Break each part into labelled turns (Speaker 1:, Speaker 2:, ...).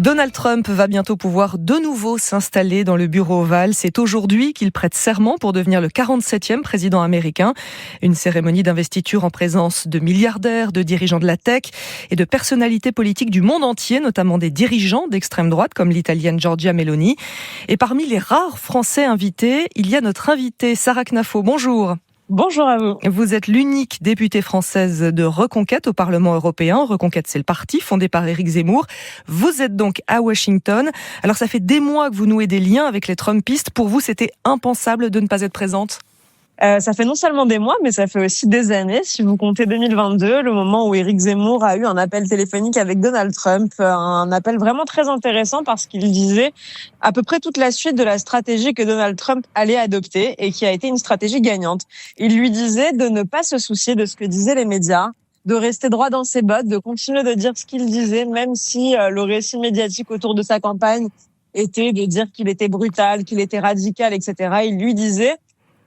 Speaker 1: Donald Trump va bientôt pouvoir de nouveau s'installer dans le bureau ovale. C'est aujourd'hui qu'il prête serment pour devenir le 47e président américain. Une cérémonie d'investiture en présence de milliardaires, de dirigeants de la tech et de personnalités politiques du monde entier, notamment des dirigeants d'extrême droite comme l'italienne Giorgia Meloni. Et parmi les rares Français invités, il y a notre invitée Sarah Knafo. Bonjour.
Speaker 2: Bonjour à vous.
Speaker 1: Vous êtes l'unique députée française de Reconquête au Parlement européen. Reconquête, c'est le parti fondé par Éric Zemmour. Vous êtes donc à Washington. Alors, ça fait des mois que vous nouez des liens avec les Trumpistes. Pour vous, c'était impensable de ne pas être présente ?
Speaker 2: Ça fait non seulement des mois, mais ça fait aussi des années. Si vous comptez 2022, le moment où Éric Zemmour a eu un appel téléphonique avec Donald Trump, un appel vraiment très intéressant parce qu'il disait à peu près toute la suite de la stratégie que Donald Trump allait adopter et qui a été une stratégie gagnante. Il lui disait de ne pas se soucier de ce que disaient les médias, de rester droit dans ses bottes, de continuer de dire ce qu'il disait, même si le récit médiatique autour de sa campagne était de dire qu'il était brutal, qu'il était radical, etc. Il lui disait: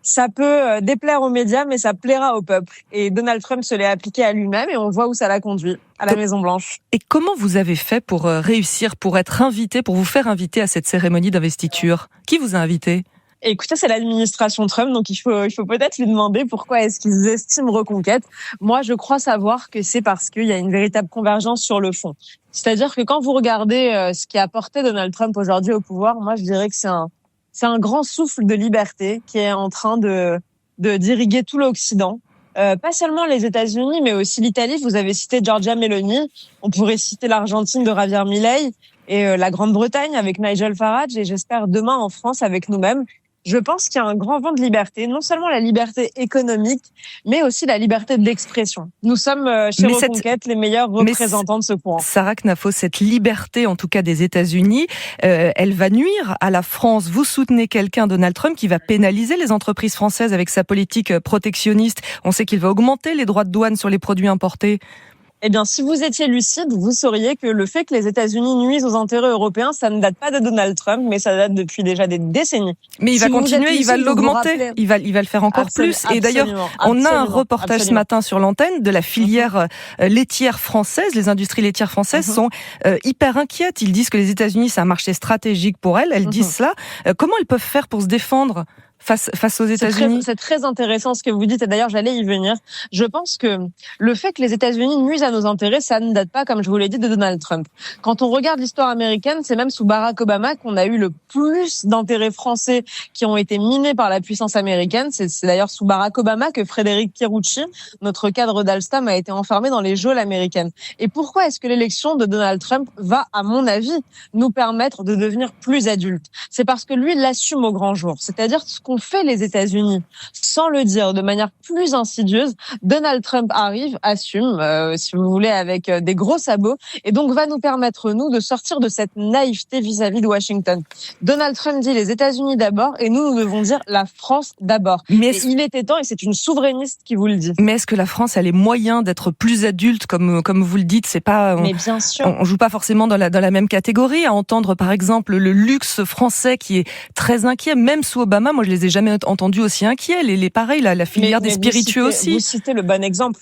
Speaker 2: ça peut déplaire aux médias, mais ça plaira au peuple. Et Donald Trump se l'est appliqué à lui-même et on voit où ça l'a conduit, à la Maison-Blanche.
Speaker 1: Et comment vous avez fait pour réussir, pour être invité, pour vous faire inviter à cette cérémonie d'investiture ? Qui vous a invité ?
Speaker 2: Écoutez, c'est l'administration Trump, donc il faut peut-être lui demander pourquoi est-ce qu'ils estiment Reconquête. Moi, je crois savoir que c'est parce qu'il y a une véritable convergence sur le fond. C'est-à-dire que quand vous regardez ce qui a porté Donald Trump aujourd'hui au pouvoir, moi, je dirais que c'est un grand souffle de liberté qui est en train de d'irriguer tout l'Occident. Pas seulement les États-Unis, mais aussi l'Italie. Vous avez cité Giorgia Meloni. On pourrait citer l'Argentine de Javier Milei et la Grande-Bretagne avec Nigel Farage. Et j'espère demain en France avec nous-mêmes. Je pense qu'il y a un grand vent de liberté, non seulement la liberté économique, mais aussi la liberté d'expression. Nous sommes chez Reconquête les meilleurs représentants de ce courant.
Speaker 1: Sarah Knafo, cette liberté, en tout cas des États-Unis, elle va nuire à la France. Vous soutenez quelqu'un, Donald Trump, qui va pénaliser les entreprises françaises avec sa politique protectionniste. On sait qu'il va augmenter les droits de douane sur les produits importés.
Speaker 2: Eh bien, si vous étiez lucide, vous sauriez que le fait que les États-Unis nuisent aux intérêts européens, ça ne date pas de Donald Trump, mais ça date depuis déjà des décennies.
Speaker 1: Mais il va continuer, il va l'augmenter, il va le faire encore plus. Et d'ailleurs, on a un reportage ce matin sur l'antenne de la filière laitière française. Les industries laitières françaises sont hyper inquiètes. Ils disent que les États-Unis, c'est un marché stratégique pour elles. Elles disent cela. Comment elles peuvent faire pour se défendre face aux États-Unis?
Speaker 2: C'est très intéressant ce que vous dites, et d'ailleurs j'allais y venir. Je pense que le fait que les États-Unis nuisent à nos intérêts, ça ne date pas, comme je vous l'ai dit, de Donald Trump. Quand on regarde l'histoire américaine, c'est même sous Barack Obama qu'on a eu le plus d'intérêts français qui ont été minés par la puissance américaine. C'est d'ailleurs sous Barack Obama que Frédéric Pierucci, notre cadre d'Alstom, a été enfermé dans les geôles américaines. Et pourquoi est-ce que l'élection de Donald Trump va, à mon avis, nous permettre de devenir plus adultes? C'est parce que lui, il l'assume au grand jour. C'est-à-dire ce qu'on fait les États-Unis sans le dire, de manière plus insidieuse. Donald Trump arrive, assume, si vous voulez, avec des gros sabots, et donc va nous permettre, nous, de sortir de cette naïveté vis-à-vis de Washington. Donald Trump dit les États-Unis d'abord, et nous devons dire la France d'abord. Mais il était temps, et c'est une souverainiste qui vous le dit.
Speaker 1: Mais est-ce que la France a les moyens d'être plus adulte, comme vous le dites? C'est pas,
Speaker 2: mais bien sûr.
Speaker 1: On joue pas forcément dans la même catégorie. À entendre, par exemple, le luxe français qui est très inquiet, même sous Obama, moi je les ai jamais entendus aussi inquiets. Pareil, la filière des spiritueux aussi.
Speaker 2: Vous citez le bon exemple.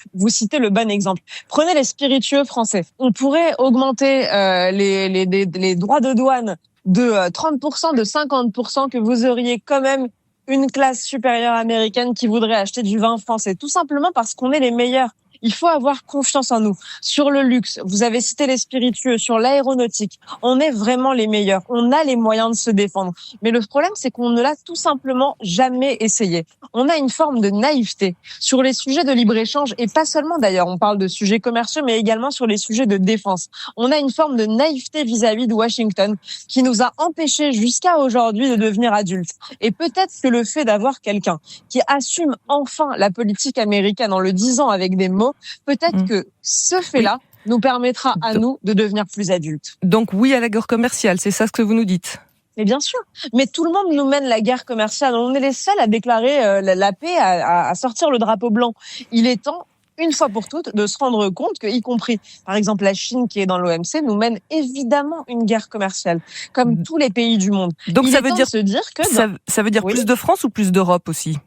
Speaker 2: Prenez les spiritueux français. On pourrait augmenter les droits de douane de 30%, de 50%, que vous auriez quand même une classe supérieure américaine qui voudrait acheter du vin français. Tout simplement parce qu'on est les meilleurs. Il faut avoir confiance en nous. Sur le luxe, vous avez cité les spiritueux, sur l'aéronautique, on est vraiment les meilleurs. On a les moyens de se défendre. Mais le problème, c'est qu'on ne l'a tout simplement jamais essayé. On a une forme de naïveté sur les sujets de libre-échange, et pas seulement d'ailleurs, on parle de sujets commerciaux, mais également sur les sujets de défense. On a une forme de naïveté vis-à-vis de Washington qui nous a empêchés jusqu'à aujourd'hui de devenir adultes. Et peut-être que le fait d'avoir quelqu'un qui assume enfin la politique américaine en le disant avec des mots, peut-être que ce fait-là nous permettra à nous de devenir plus adultes.
Speaker 1: Donc oui à la guerre commerciale, c'est ça ce que vous nous dites?
Speaker 2: Mais bien sûr, mais tout le monde nous mène la guerre commerciale. On est les seuls à déclarer la paix, à sortir le drapeau blanc. Il est temps, une fois pour toutes, de se rendre compte que, y compris, par exemple, la Chine qui est dans l'OMC, nous mène évidemment une guerre commerciale, comme tous les pays du monde.
Speaker 1: Donc
Speaker 2: ça veut dire
Speaker 1: que ça veut dire plus de France ou plus d'Europe aussi?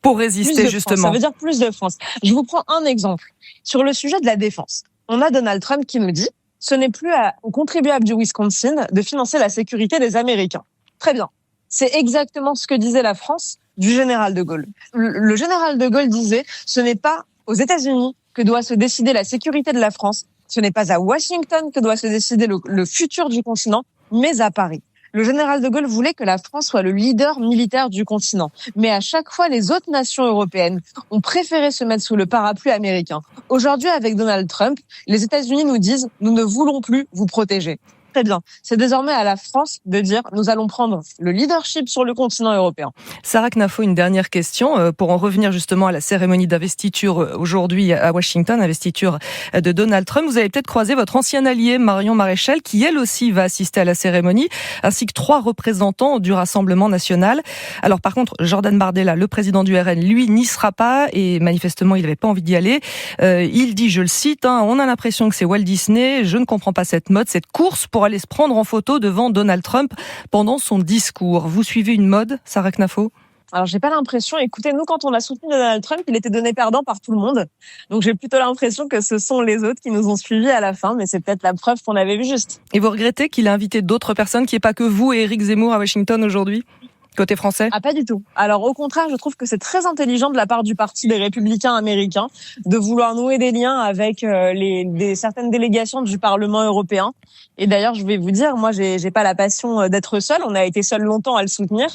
Speaker 1: Pour résister, justement.
Speaker 2: Ça veut dire plus de France. Je vous prends un exemple. Sur le sujet de la défense, on a Donald Trump qui nous dit ce n'est plus aux contribuables du Wisconsin de financer la sécurité des Américains. Très bien. C'est exactement ce que disait la France du général de Gaulle. Le général de Gaulle disait, ce n'est pas aux États-Unis que doit se décider la sécurité de la France, ce n'est pas à Washington que doit se décider le futur du continent, mais à Paris. Le général de Gaulle voulait que la France soit le leader militaire du continent. Mais à chaque fois, les autres nations européennes ont préféré se mettre sous le parapluie américain. Aujourd'hui, avec Donald Trump, les États-Unis nous disent « nous ne voulons plus vous protéger ». Très bien. C'est désormais à la France de dire « nous allons prendre le leadership sur le continent européen ».
Speaker 1: Sarah Knafo, une dernière question pour en revenir justement à la cérémonie d'investiture aujourd'hui à Washington, investiture de Donald Trump. Vous avez peut-être croisé votre ancienne alliée Marion Maréchal qui elle aussi va assister à la cérémonie, ainsi que 3 représentants du Rassemblement national. Alors par contre, Jordan Bardella, le président du RN, lui n'y sera pas et manifestement il n'avait pas envie d'y aller. Il dit, je le cite, on a l'impression que c'est Walt Disney, je ne comprends pas cette mode, cette course pour aller se prendre en photo devant Donald Trump pendant son discours. Vous suivez une mode, Sarah Knafo ?
Speaker 2: Alors, j'ai pas l'impression, écoutez, nous, quand on a soutenu Donald Trump, il était donné perdant par tout le monde. Donc, j'ai plutôt l'impression que ce sont les autres qui nous ont suivis à la fin, mais c'est peut-être la preuve qu'on avait vu juste.
Speaker 1: Et vous regrettez qu'il ait invité d'autres personnes, qu'il n'y ait pas que vous et Éric Zemmour à Washington aujourd'hui ? Côté français ?
Speaker 2: Ah, pas du tout. Alors, au contraire, je trouve que c'est très intelligent de la part du Parti des Républicains américains de vouloir nouer des liens avec certaines délégations du Parlement européen. Et d'ailleurs, je vais vous dire, moi, j'ai pas la passion d'être seule. On a été seuls longtemps à le soutenir.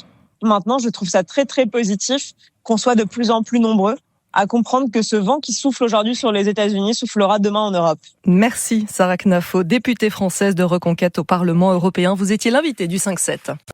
Speaker 2: Maintenant, je trouve ça très, très positif qu'on soit de plus en plus nombreux à comprendre que ce vent qui souffle aujourd'hui sur les États-Unis soufflera demain en Europe.
Speaker 1: Merci, Sarah Knafo, députée française de Reconquête au Parlement européen. Vous étiez l'invitée du 5-7.